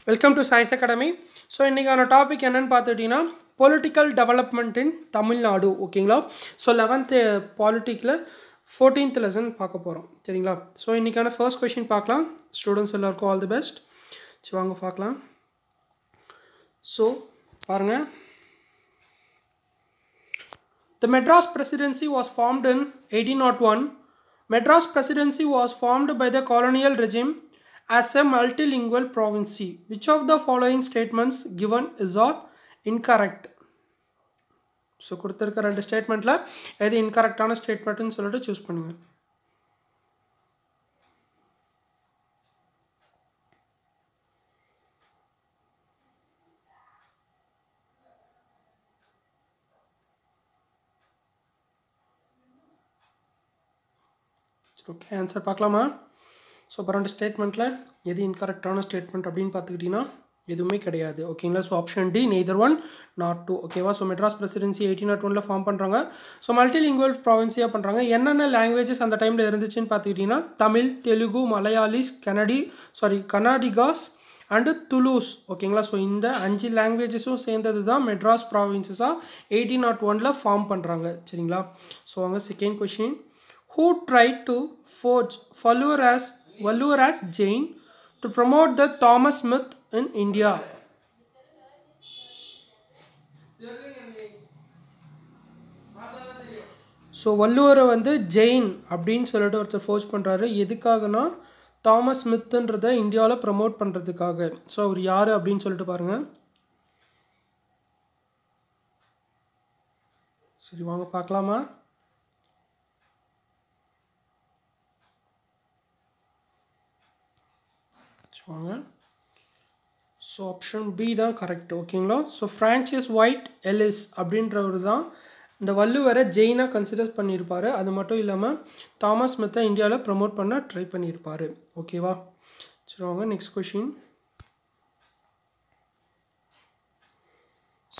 Welcome to Science Academy. So இன்னைக்கான topic என்னன்னு பார்த்துட்டீங்கன்னா பொலிட்டிக்கல் டெவலப்மெண்ட் இன் தமிழ்நாடு ஓகேங்களா. ஸோ 11th பாலிட்டிக்கில் 14th லெசன் பார்க்க போகிறோம் சரிங்களா. ஸோ இன்றைக்கான ஃபர்ஸ்ட் கொஷின் பார்க்கலாம். ஸ்டூடெண்ட்ஸ் எல்லாருக்கும் ஆல் தி பெஸ்ட். ஸோ வாங்க பார்க்கலாம். ஸோ பாருங்கள், The Madras Presidency was formed in 1801. Madras Presidency was formed by the colonial regime as a multilingual province. Which of the following statements given is or incorrect? So கொடுத்திருக்க ரெண்டு ஸ்டேட்மெண்ட்ல எது இன்கரெக்டான ஸ்டேட்மெண்ட்னு சொல்லிட்டு choose பண்ணுங்க. Okay, answer பார்க்கலாமா? So இப்போ ரெண்டு ஸ்டேட்மெண்ட்டில் எது இன்கரெக்டான statement அப்படின்னு பார்த்துக்கிட்டிங்கன்னா எதுவுமே கிடையாது ஓகேங்களா. So option D neither one not two ஓகேவா. ஸோ மெட்ராஸ் பிரசிடென்சி 1801 ஃபார்ம் பண்ணுறாங்க. ஸோ மல்டிலிங்குவல் ப்ராவின்ஸியாக பண்ணுறாங்க. என்னென்ன லாங்குவேஜஸ் அந்த டைமில் இருந்துச்சுன்னு பார்த்துக்கிட்டிங்கன்னா தமிழ், தெலுங்கு, மலையாளிஸ், கன்னடிகாஸ் அண்டு துலூஸ் ஓகேங்களா. ஸோ இந்த 5 லாங்குவேஜஸும் சேர்ந்தது தான் மெட்ராஸ் ப்ராவின்சஸாக 1801 ஃபார்ம் பண்ணுறாங்க சரிங்களா. ஸோ அவங்க second question, who tried to forge Vallur as Jain to promote the Thomas myth in India? So வள்ளுவரை வந்து ஜெயின் அப்படின்னு சொல்லிட்டு ஒருத்தர் ஃபோர்ஸ் பண்ணுறாரு. எதுக்காகனா தாமஸ் ஸ்மித்ன்றதை இந்தியாவில் ப்ரமோட் பண்ணுறதுக்காக. ஸோ அவர் யார் அப்படின்னு சொல்லிட்டு பாருங்கள். சரி வாங்க பார்க்கலாமா. வாங்க, ஸோ ஆப்ஷன் பி தான் கரெக்ட் ஓகேங்களா. ஸோ ஃப்ரான்சிஸ் ஒயிட் எல்லிஸ் அப்படின்றவர் தான் இந்த வள்ளுவரை ஜெயினாக கன்சிடர் பண்ணியிருப்பார். அது மட்டும் இல்லாமல் தாமஸ் ஸ்மித்தை இந்தியாவில் ப்ரமோட் பண்ண ட்ரை பண்ணியிருப்பார் ஓகேவா. சரி வாங்க next question.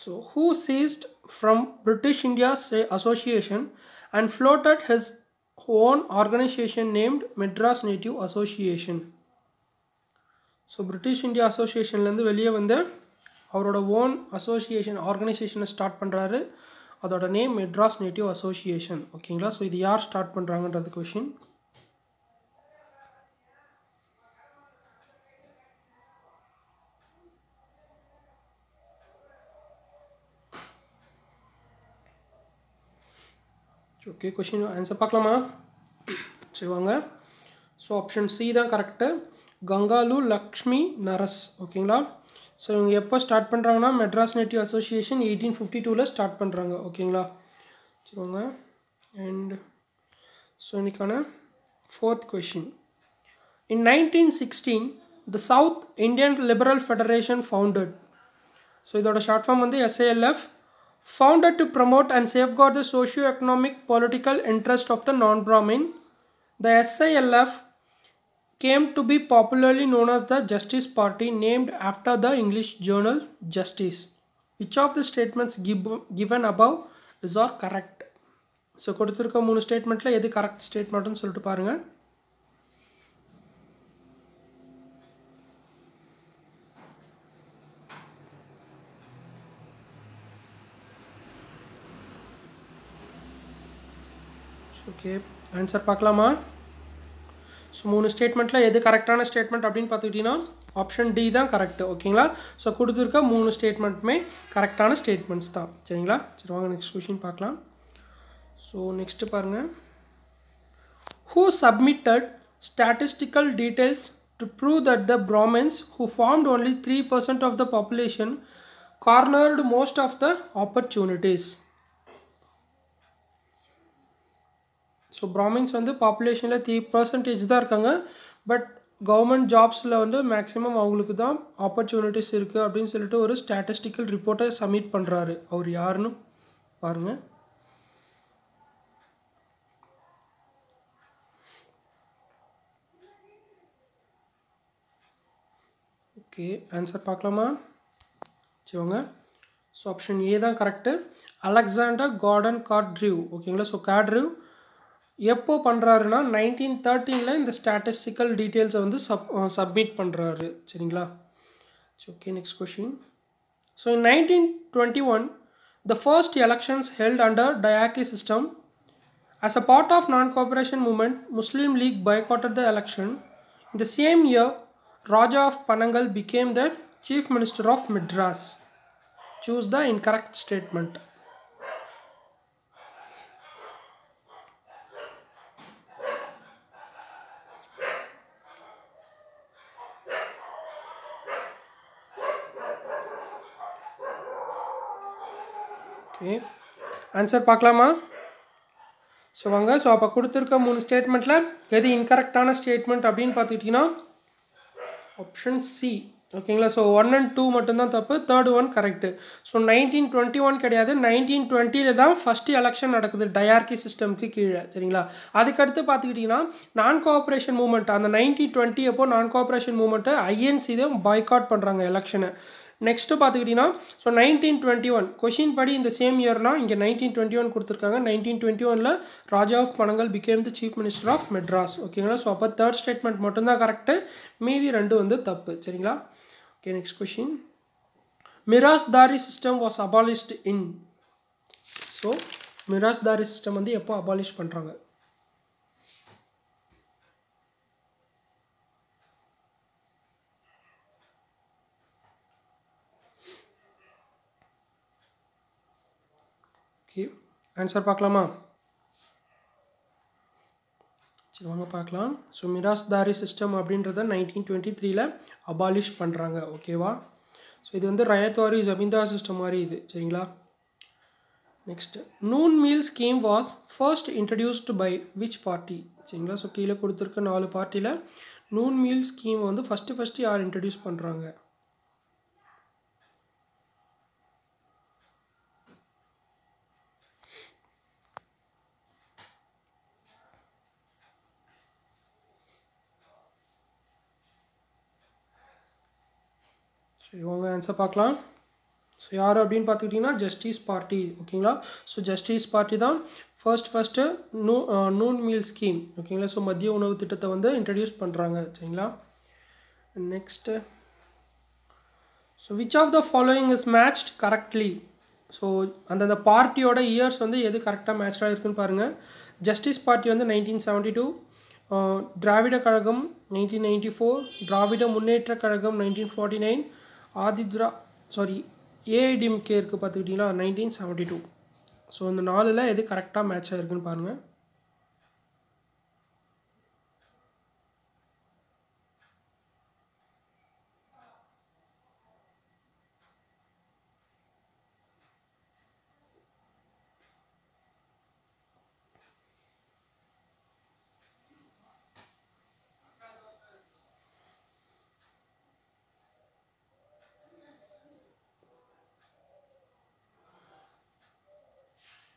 So who ceased from British India Association and floated his own organisation named Madras Native Association. So British India அசோசியேஷன்லேருந்து வெளியே வந்து அவரோட ஓன் ஆர்கனைசேஷனை ஸ்டார்ட் பண்ணுறாரு. அதோட நேம் மெட்ராஸ் நேட்டிவ் அசோசியேஷன் ஓகேங்களா. ஸோ இது யார் ஸ்டார்ட் பண்ணுறாங்கன்றது கொஷின். ஓகே, கொஷின் ஆன்சர் பார்க்கலாமா? சரி வாங்க. ஸோ ஆப்ஷன் சி தான் கரெக்டு, கங்காலு லக்ஷ்மி நரஸ் ஓகேங்களா. ஸோ இவங்க எப்போ ஸ்டார்ட் பண்ணுறாங்கன்னா மெட்ராஸ் நேட்டிவ் அசோசியேஷன் 1852 ஸ்டார்ட் பண்ணுறாங்க ஓகேங்களா. சரிங்க. அண்ட் ஸோ இன்னைக்கான fourth question. In 1916 the South Indian Liberal Federation founded. So இதோட ஷார்ட் ஃபார்ம் வந்து SALF, founded to promote and safeguard the socio economic political interest of the non Brahmin. The SALF came to be popularly known as the Justice Party, named after the English journal Justice. Which of the statements given above is or correct? So கொடுத்துருக்க 3 ஸ்டேட்மெண்ட்டில் எது correct ஸ்டேட்மெண்ட்னு சொல்லிட்டு பாருங்கள். Okay, answer பார்க்கலாமா? So 3 ஸ்டேட்மெண்ட்டில் எது கரெக்டான ஸ்டேட்மெண்ட் அப்படின்னு பார்த்துக்கிட்டிங்கன்னா ஆப்ஷன் டி தான் கரெக்டு ஓகேங்களா. ஸோ கொடுத்துருக்க 3 ஸ்டேட்மெண்ட்டுமே கரெக்டான ஸ்டேட்மெண்ட்ஸ் தான் சரிங்களா. சரி வாங்க நெக்ஸ்ட் கொஷின் பார்க்கலாம். ஸோ நெக்ஸ்ட்டு பாருங்கள், who submitted statistical details to prove that the Brahmins who formed only 3% of the population cornered most of the opportunities. So Brahmins வந்து பாப்புலேஷனில் 3% தான் இருக்காங்க. பட் கவர்மெண்ட் ஜாப்ஸில் வந்து மேக்ஸிமம் அவங்களுக்கு தான் ஆப்பர்ச்சுனிட்டிஸ் இருக்குது அப்படின்னு சொல்லிட்டு ஒரு ஸ்டாட்டிஸ்டிக்கல் ரிப்போர்ட்டை சப்மிட் பண்ணுறாரு. அவர் யாருன்னு பாருங்கள். ஓகே, ஆன்சர் பார்க்கலாமா? சரிங்க. ஸோ ஆப்ஷன் ஏ தான் கரெக்டு, அலெக்சாண்டர் கார்டன் கார்ட்ரிவ் ஓகேங்களா. ஸோ கார்ட்ரிவ் எப்போ பண்ணுறாருன்னா 1913 இந்த ஸ்டாட்டிஸ்டிக்கல் டீட்டெயில்ஸை வந்து சப்மிட் பண்ணுறாரு சரிங்களா. Okay, next question. So in 1921, the first elections held under Diarchy system. As a part of non-cooperation movement, Muslim League boycotted the election. In the same year, Raja of Panangal became the Chief Minister of Madras. Choose the incorrect statement. Okay. Answer பார்க்கலாமா? So வாங்க. So அப்போ கொடுத்துருக்க 3 ஸ்டேட்மெண்ட்டில் எது இன்கரெக்டான statement அப்படின்னு பார்த்துக்கிட்டிங்கன்னா option C. ஓகேங்களா? So 1 and 2 மட்டும்தான் தப்பு, தேர்ட் ஒன் கரெக்டு. ஸோ 1921 கிடையாது, 1920 தான் ஃபஸ்ட்டு எலெக்ஷன் நடக்குது டயார்கி சிஸ்டம்க்கு கீழே. சரிங்களா? அதுக்கடுத்து பார்த்துக்கிட்டிங்கன்னா நான் கோஆப்ரேஷன் மூவ்மெண்ட், அந்த 1920 அப்போ நான் கோஆப்ரேஷன் மூவ்மெண்ட்டை ஐஎன்சி தான் பாய்காட் பண்ணுறாங்க எலெக்ஷனை. நெக்ஸ்ட்டு பார்த்துக்கிட்டிங்கன்னா ஸோ 1921 கொஷின் படி இந்த சேம் இயர்னா இங்கே 1921 கொடுத்துருக்காங்க. 1921 Raja of Panagal became the chief minister of Madras. ஓகேங்களா? ஸோ அப்போ தேர்ட் ஸ்டேட்மெண்ட் மட்டும்தான் கரெக்டு, மீதி 2 வந்து தப்பு. சரிங்களா? Okay, next question. Mirasdari system was abolished in. So Mirasdari system வந்து எப்போ அபாலிஷ் பண்ணுறாங்க? ஆன்சர் பார்க்கலாமா? சரி வாங்க பார்க்கலாம். ஸோ மிராஸ்தாரி சிஸ்டம் அப்படின்றத 1923 அபாலிஷ் பண்ணுறாங்க. ஓகேவா? ஸோ இது வந்து ரயத்வாரி ஜமீன்தார் சிஸ்டம் மாதிரி இது. சரிங்களா? Next noon meal scheme was first introduced by which party? சரிங்களா? ஸோ கீழே கொடுத்துருக்க 4 பார்ட்டியில் நூன் மீல் ஸ்கீம் வந்து ஃபஸ்ட்டு யார் இன்ட்ரடியூஸ் பண்ணுறாங்க? சரி உங்க ஆன்சர் பார்க்கலாம். ஸோ யார் அப்படின்னு பார்த்துக்கிட்டிங்கன்னா ஜஸ்டிஸ் பார்ட்டி. ஓகேங்களா? ஸோ ஜஸ்டிஸ் பார்ட்டி தான் ஃபர்ஸ்ட்டு நூன் மீல் ஸ்கீம். ஓகேங்களா? ஸோ மதிய உணவு திட்டத்தை வந்து இன்ட்ரடியூஸ் பண்ணுறாங்க. சரிங்களா? Next so which of the following is matched correctly? So அந்தந்த பார்ட்டியோட இயர்ஸ் வந்து எது கரெக்டாக மேட்சாக இருக்குன்னு பாருங்கள். ஜஸ்டிஸ் பார்ட்டி வந்து 1972, திராவிட கழகம் 1994, திராவிட முன்னேற்ற கழகம் 1949, ஏஐடிஎம்கே இருக்குது பார்த்துக்கிட்டிங்களா 1972. ஸோ இந்த 4ல் எது கரெக்டாக மேட்ச் ஆகிருக்குன்னு பாருங்கள்.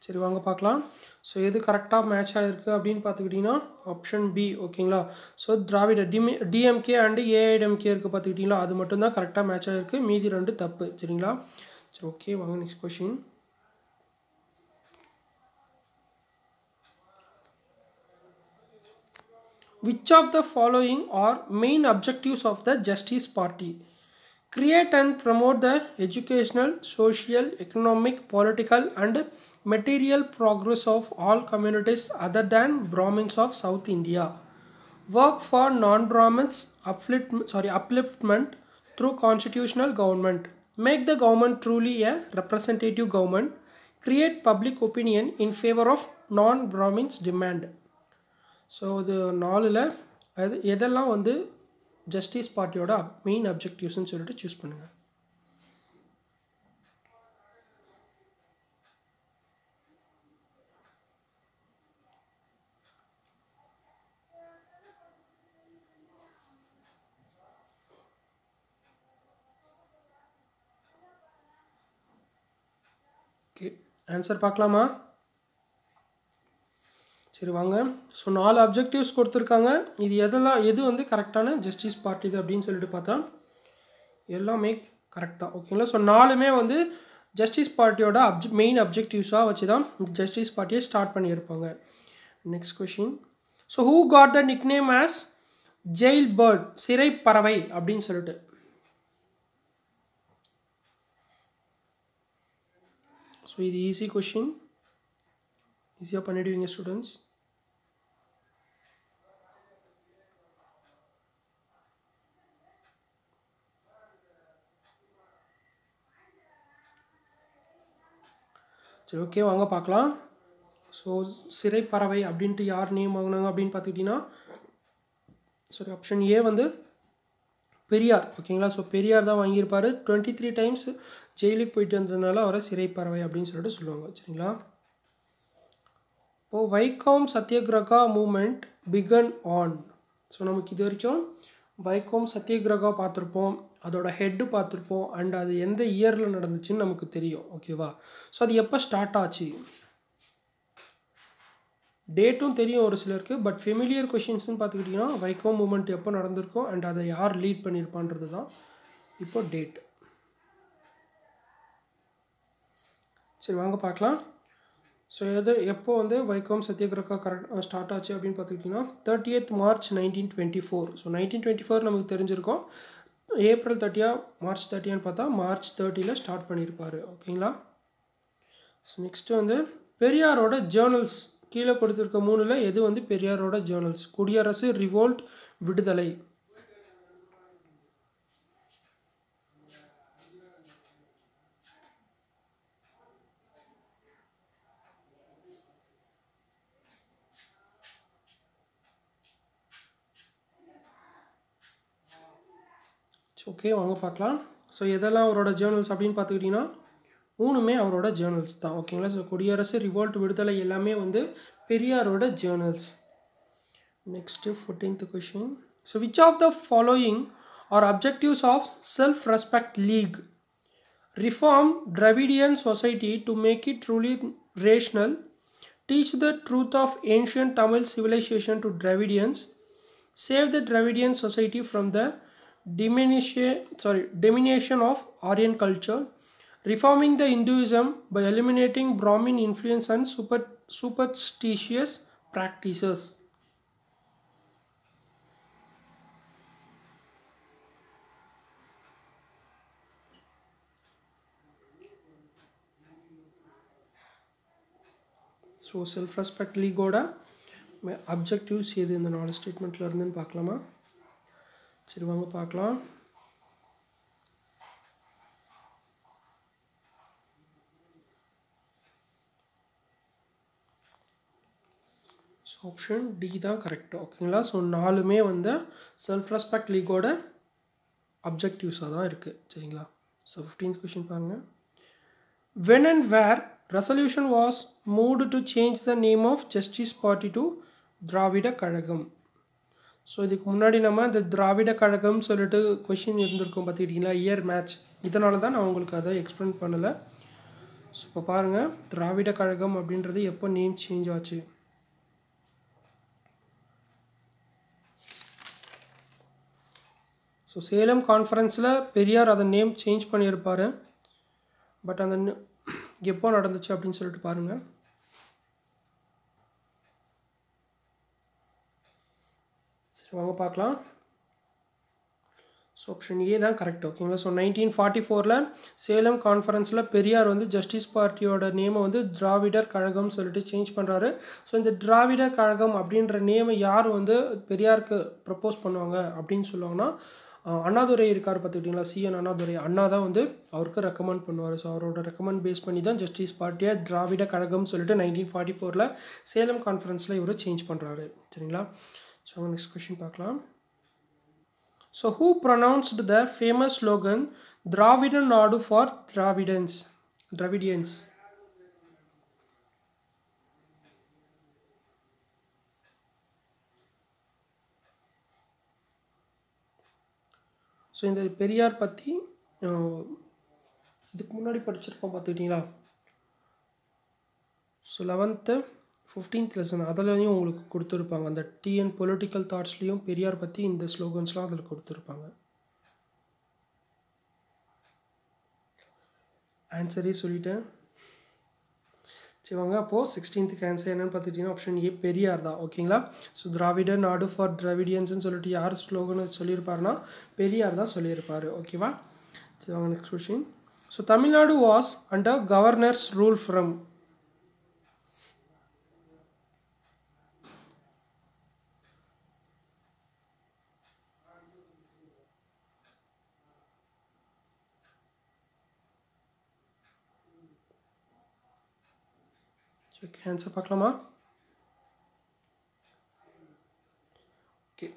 சரி வாங்க பார்க்கலாம். ஸோ எது கரெக்டாக மேட்ச் ஆகிருக்கு அப்படின்னு பார்த்துக்கிட்டிங்கன்னா ஆப்ஷன் பி. ஓகேங்களா? So Dravida DMK and AIADMK இருக்குது பார்த்துக்கிட்டிங்களா, அது மட்டும்தான் கரெக்டாக மேட்ச் ஆகிருக்கு, மீதி 2 தப்பு. சரிங்களா? சரி ஓகே வாங்க next question. Which of the following are main objectives of the Justice Party? Create and promote the educational, social, economic, political and material progress of all communities other than Brahmins of South India. Work for non-Brahmins upliftment through constitutional government. Make the government truly a representative government. Create public opinion in favor of non-Brahmins demand. So the 4ல் எதெல்லாம் வந்து justice பார்ட்டியோட main அப்ஜெக்டிவ்ஸ்ன்னு சொல்லிட்டு choose பண்ணுங்கள். Okay answer பார்க்கலாமா? சரி வாங்க. So 4 objectives கொடுத்துருக்காங்க. இது எது வந்து கரெக்டான ஜஸ்டிஸ் பார்ட்டி இது அப்படின்னு சொல்லிட்டு பார்த்தா எல்லாமே கரெக்ட் தான். ஓகேங்களா? ஸோ 4மே வந்து ஜஸ்டிஸ் பார்ட்டியோட மெயின் அப்ஜெக்டிவ்ஸாக வச்சு தான் ஜஸ்டிஸ் பார்ட்டியை ஸ்டார்ட் பண்ணியிருப்பாங்க. Next question. So who got the nickname as jail bird, சிறை பறவை அப்படின்னு சொல்லிட்டு? ஸோ இது ஈஸி கொஷின், ஈஸியாக பண்ணிடுவீங்க ஸ்டூடெண்ட்ஸ். சரி, ஓகே, வாங்க பார்க்கலாம். ஸோ சிறைப்பறவை அப்படின்ட்டு யார் நேம் வாங்கினாங்க அப்படின்னு பார்த்துக்கிட்டிங்கன்னா, சரி, ஆப்ஷன் ஏ வந்து பெரியார். ஓகேங்களா, ஸோ பெரியார் தான் வாங்கியிருப்பார். 23 டைம்ஸ் ஜெயிலுக்கு போயிட்டு வந்ததுனால அவரை சிறைப்பறவை அப்படின்னு சொல்லிட்டு சொல்லுவாங்க. சரிங்களா, இப்போது வைக்கோம் Satyagraha moment begin on. So நமக்கு இது வரைக்கும் வைக்கோம் சத்தியகிரகா பார்த்துருப்போம், அதோட ஹெட்டு பார்த்துருப்போம், அண்ட் அது எந்த இயரில் நடந்துச்சுன்னு நமக்கு தெரியும். ஓகேவா, ஸோ அது எப்போ ஸ்டார்ட் ஆச்சு, டேட்டும் தெரியும் ஒரு சிலருக்கு. பட் ஃபெமிலியர் கொஷின்ஸ்னு பார்த்துக்கிட்டிங்கன்னா வைக்கோம் மூமெண்ட் எப்போ நடந்திருக்கும் அண்ட் அதை யார் லீட் பண்ணியிருப்பான்றது தான் இப்போ டேட். சரி, வாங்க பார்க்கலாம். ஸோ எப்போ வந்து வைக்கோம் சத்தியகிரகா ஸ்டார்ட் ஆச்சு அப்படின்னு பார்த்துக்கிட்டிங்கன்னா 30th March 1924. ஸோ 1924 நமக்கு தெரிஞ்சிருக்கோம். April 30 March 30 பார்த்தா March 30 ஸ்டார்ட் பண்ணியிருப்பார். ஓகேங்களா, ஸோ நெக்ஸ்ட்டு வந்து பெரியாரோட ஜேர்னல்ஸ் கீழே கொடுத்துருக்க 3ல் எது வந்து பெரியாரோட ஜேர்னல்ஸ்? குடியரசு, ரிவோல்ட், விடுதலை. ஓகே, வாங்க பார்க்கலாம். ஸோ எதெல்லாம் அவரோட ஜேர்னல்ஸ் அப்படின்னு பார்த்துக்கிட்டிங்கன்னா 3மே அவரோட ஜேர்னல்ஸ் தான். ஓகேங்களா, ஸோ குடியரசு, ரிவோல்ட், விடுதலை எல்லாமே வந்து பெரியாரோட journals. Next 14th question. So which of the following are objectives of self respect league? Reform Dravidian society to make it truly rational, teach the truth of ancient Tamil civilization to Dravidians, save the Dravidian society from the domination of Aryan culture, reforming the Hinduism by eliminating Brahmin influence and superstitious practices. So self respect லீகோட objectives எது இந்த 4 ஸ்டேட்மெண்ட்டில் இருந்துன்னு பார்க்கலாமா? சரி, வாங்க பார்க்கலாம். So option D தான் கரெக்ட். ஓகேங்களா, ஸோ 4மே வந்து செல்ஃப் ரெஸ்பெக்ட் லீகோட அப்ஜெக்டிவ்ஸாக தான் இருக்குது. சரிங்களா, ஸோ 15th கொஷின் பாருங்கள். When and where resolution was moved to change the name of Justice Party to Dravida Kazhagam? So இதுக்கு முன்னாடி நம்ம இந்த திராவிட கழகம் சொல்லிட்டு கொஷின் இருந்திருக்கோம் பார்த்துக்கிட்டிங்களா, இயர் மேட்ச். இதனால தான் நான் உங்களுக்கு அதை எக்ஸ்பிளைன் பண்ணலை. ஸோ இப்போ பாருங்கள், திராவிட கழகம் அப்படின்றது எப்போ நேம் சேஞ்ச் ஆச்சு? ஸோ சேலம் கான்ஃபரன்ஸில் பெரியார் அதை நேம் சேஞ்ச் பண்ணியிருப்பார். பட் அந்த எப்போ நடந்துச்சு அப்படின்னு சொல்லிட்டு பாருங்கள். சரி, வாங்க பார்க்கலாம். ஸோ ஆப்ஷன் ஏ தான் கரெக்ட். ஓகேங்களா, ஸோ 1944 சேலம் கான்ஃபரன்ஸில் பெரியார் வந்து ஜஸ்டிஸ் பார்ட்டியோட நேமை வந்து திராவிடர் கழகம் சொல்லிட்டு சேஞ்ச் பண்ணுறாரு. ஸோ இந்த திராவிடர் கழகம் அப்படின்ற நேமை யார் வந்து பெரியாருக்கு ப்ரப்போஸ் பண்ணுவாங்க அப்படின்னு சொல்லுவாங்கன்னா அண்ணாதுரை இருக்கார் பார்த்துக்கிட்டிங்களா, சிஎன் அண்ணாதுரை. அண்ணா தான் வந்து அவருக்கு ரெக்கமெண்ட் பண்ணுவார். ஸோ அவரோட ரெக்கமெண்ட் பேஸ் பண்ணி தான் ஜஸ்டிஸ் பார்ட்டியை திராவிட கழகம் சொல்லிட்டு 1944 சேலம் கான்ஃபரன்ஸில் இவர் சேஞ்ச் பண்ணுறாரு. சரிங்களா, ஸோ நெக்ஸ்ட் கொஷின் பார்க்கலாம். So who pronounced the famous slogan Dravida Nadu for Dravidians? So இந்த பெரியார் பற்றி இதுக்கு முன்னாடி படிச்சிருப்போம் பார்த்துக்கிட்டிங்களா. ஸோ 11th 15th லெசன் அதிலையும் உங்களுக்கு கொடுத்துருப்பாங்க. அந்த டிஎன் பொலிட்டிக்கல் தாட்ஸ்லேயும் பெரியார் பற்றி இந்த ஸ்லோகன்ஸ்லாம் அதில் கொடுத்துருப்பாங்க. ஆன்சரே சொல்லிட்டேன். சரி, வாங்க அப்போது 16th ஆன்சர் என்னென்னு பார்த்துக்கிட்டிங்கன்னா ஆப்ஷன் ஏ பெரியார் தான். ஓகேங்களா, ஸோ திராவிட நாடு ஃபார் திராவிடியன்ஸ்னு சொல்லிட்டு யார் ஸ்லோகன் சொல்லியிருப்பாருன்னா பெரியார் தான் சொல்லியிருப்பார். ஓகேவா, சரி வாங்க next question. So Tamil Nadu was under governors rule from. Okay answer பார்க்கலாமா? ஓகே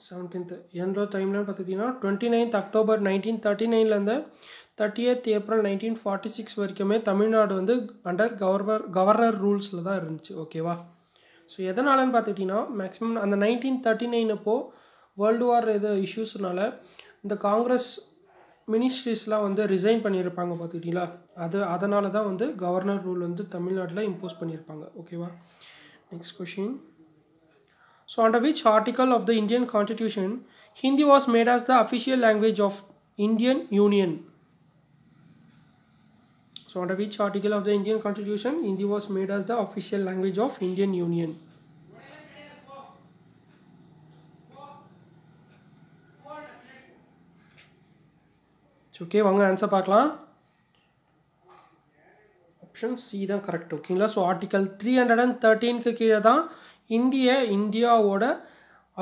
17th எந்த டைம்லன்னு பார்த்துக்கிட்டிங்கன்னா 29th அக்டோபர் 1939 30th ஏப்ரல் 1946 வரைக்குமே தமிழ்நாடு வந்து அண்டர் கவர்னர் ரூல்ஸில் தான் இருந்துச்சு. ஓகேவா? ஸோ எதனாலன்னு பார்த்துக்கிட்டிங்கன்னா மேக்ஸிமம் அந்த 1939 அப்போது வேர்ல்டு வார் எது இஷ்யூஸ்னால இந்த காங்கிரஸ் மினிஸ்ட்ரிஸ்லாம் வந்து ரிசைன் பண்ணியிருப்பாங்க பார்த்துக்கிட்டீங்களா, அதனால தான் வந்து கவர்னர் ரூல் வந்து தமிழ்நாட்டில் இம்போஸ் பண்ணியிருப்பாங்க. ஓகேவா? Next question. So under which article of the Indian constitution Hindi was made as the official language of Indian union? So under which article of the Indian constitution Hindi was made as the official language of Indian union? Okay வாங்க answer பார்க்கலாம். Option C தான் correct. ஓகேங்களா? So article 313க்கு கீழே தான் இந்தியாவோட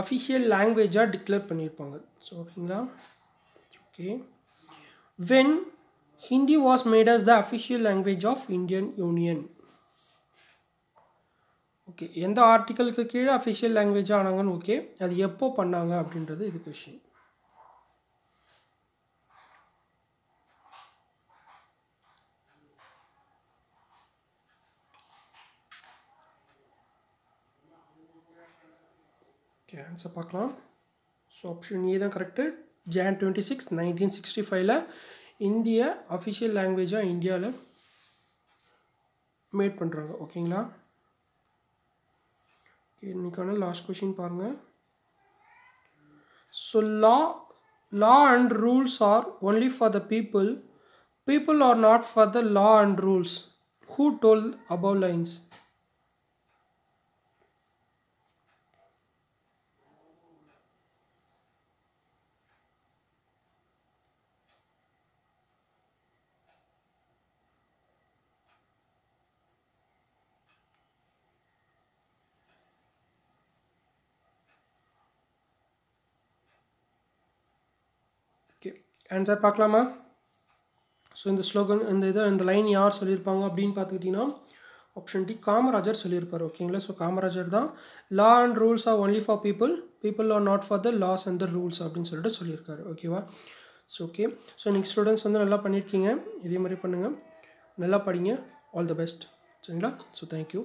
official லாங்குவேஜாக declare பண்ணியிருப்பாங்க. ஸோ ஓகேங்களா? Okay. When Hindi was made as the official language of Indian union? Okay எந்த ஆர்டிக்கலுக்கு கீழே அஃபிஷியல் லாங்குவேஜாக ஆனாங்கன்னு ஓகே, அது எப்போ பண்ணாங்க அப்படின்றது இது கொஷின். ஓகே ஆன்சர் பார்க்கலாம். ஸோ ஆப்ஷன் ஏ தான் கரெக்டு. Jan 26, 1965 இந்திய அஃபிஷியல் லாங்குவேஜாக இந்தியாவில் மேட் பண்ணுறாங்க. ஓகேங்களா? ஓகே இன்னைக்கான லாஸ்ட் கொஷின் பாருங்கள். So law and rules are only for the people are not for the law and rules. Who told above lines? Answer பார்க்கலாமா? So இந்த slogan இந்த லைன் யார் சொல்லியிருப்பாங்க அப்படின்னு பார்த்துக்கிட்டிங்கன்னா ஆப்ஷன் டி காமராஜர் சொல்லியிருப்பார். ஓகேங்களா? ஸோ காமராஜர் தான் law and rules are only for people are not for the laws and the rules அப்படின்னு சொல்லிட்டு சொல்லியிருக்காரு. ஓகேவா? So okay. ஸோ இன்றைக்கி ஸ்டூடெண்ட்ஸ் வந்து நல்லா பண்ணியிருக்கீங்க. இதே மாதிரி பண்ணுங்கள், நல்லா படிங்க. All the best. சரிங்களா? So thank you.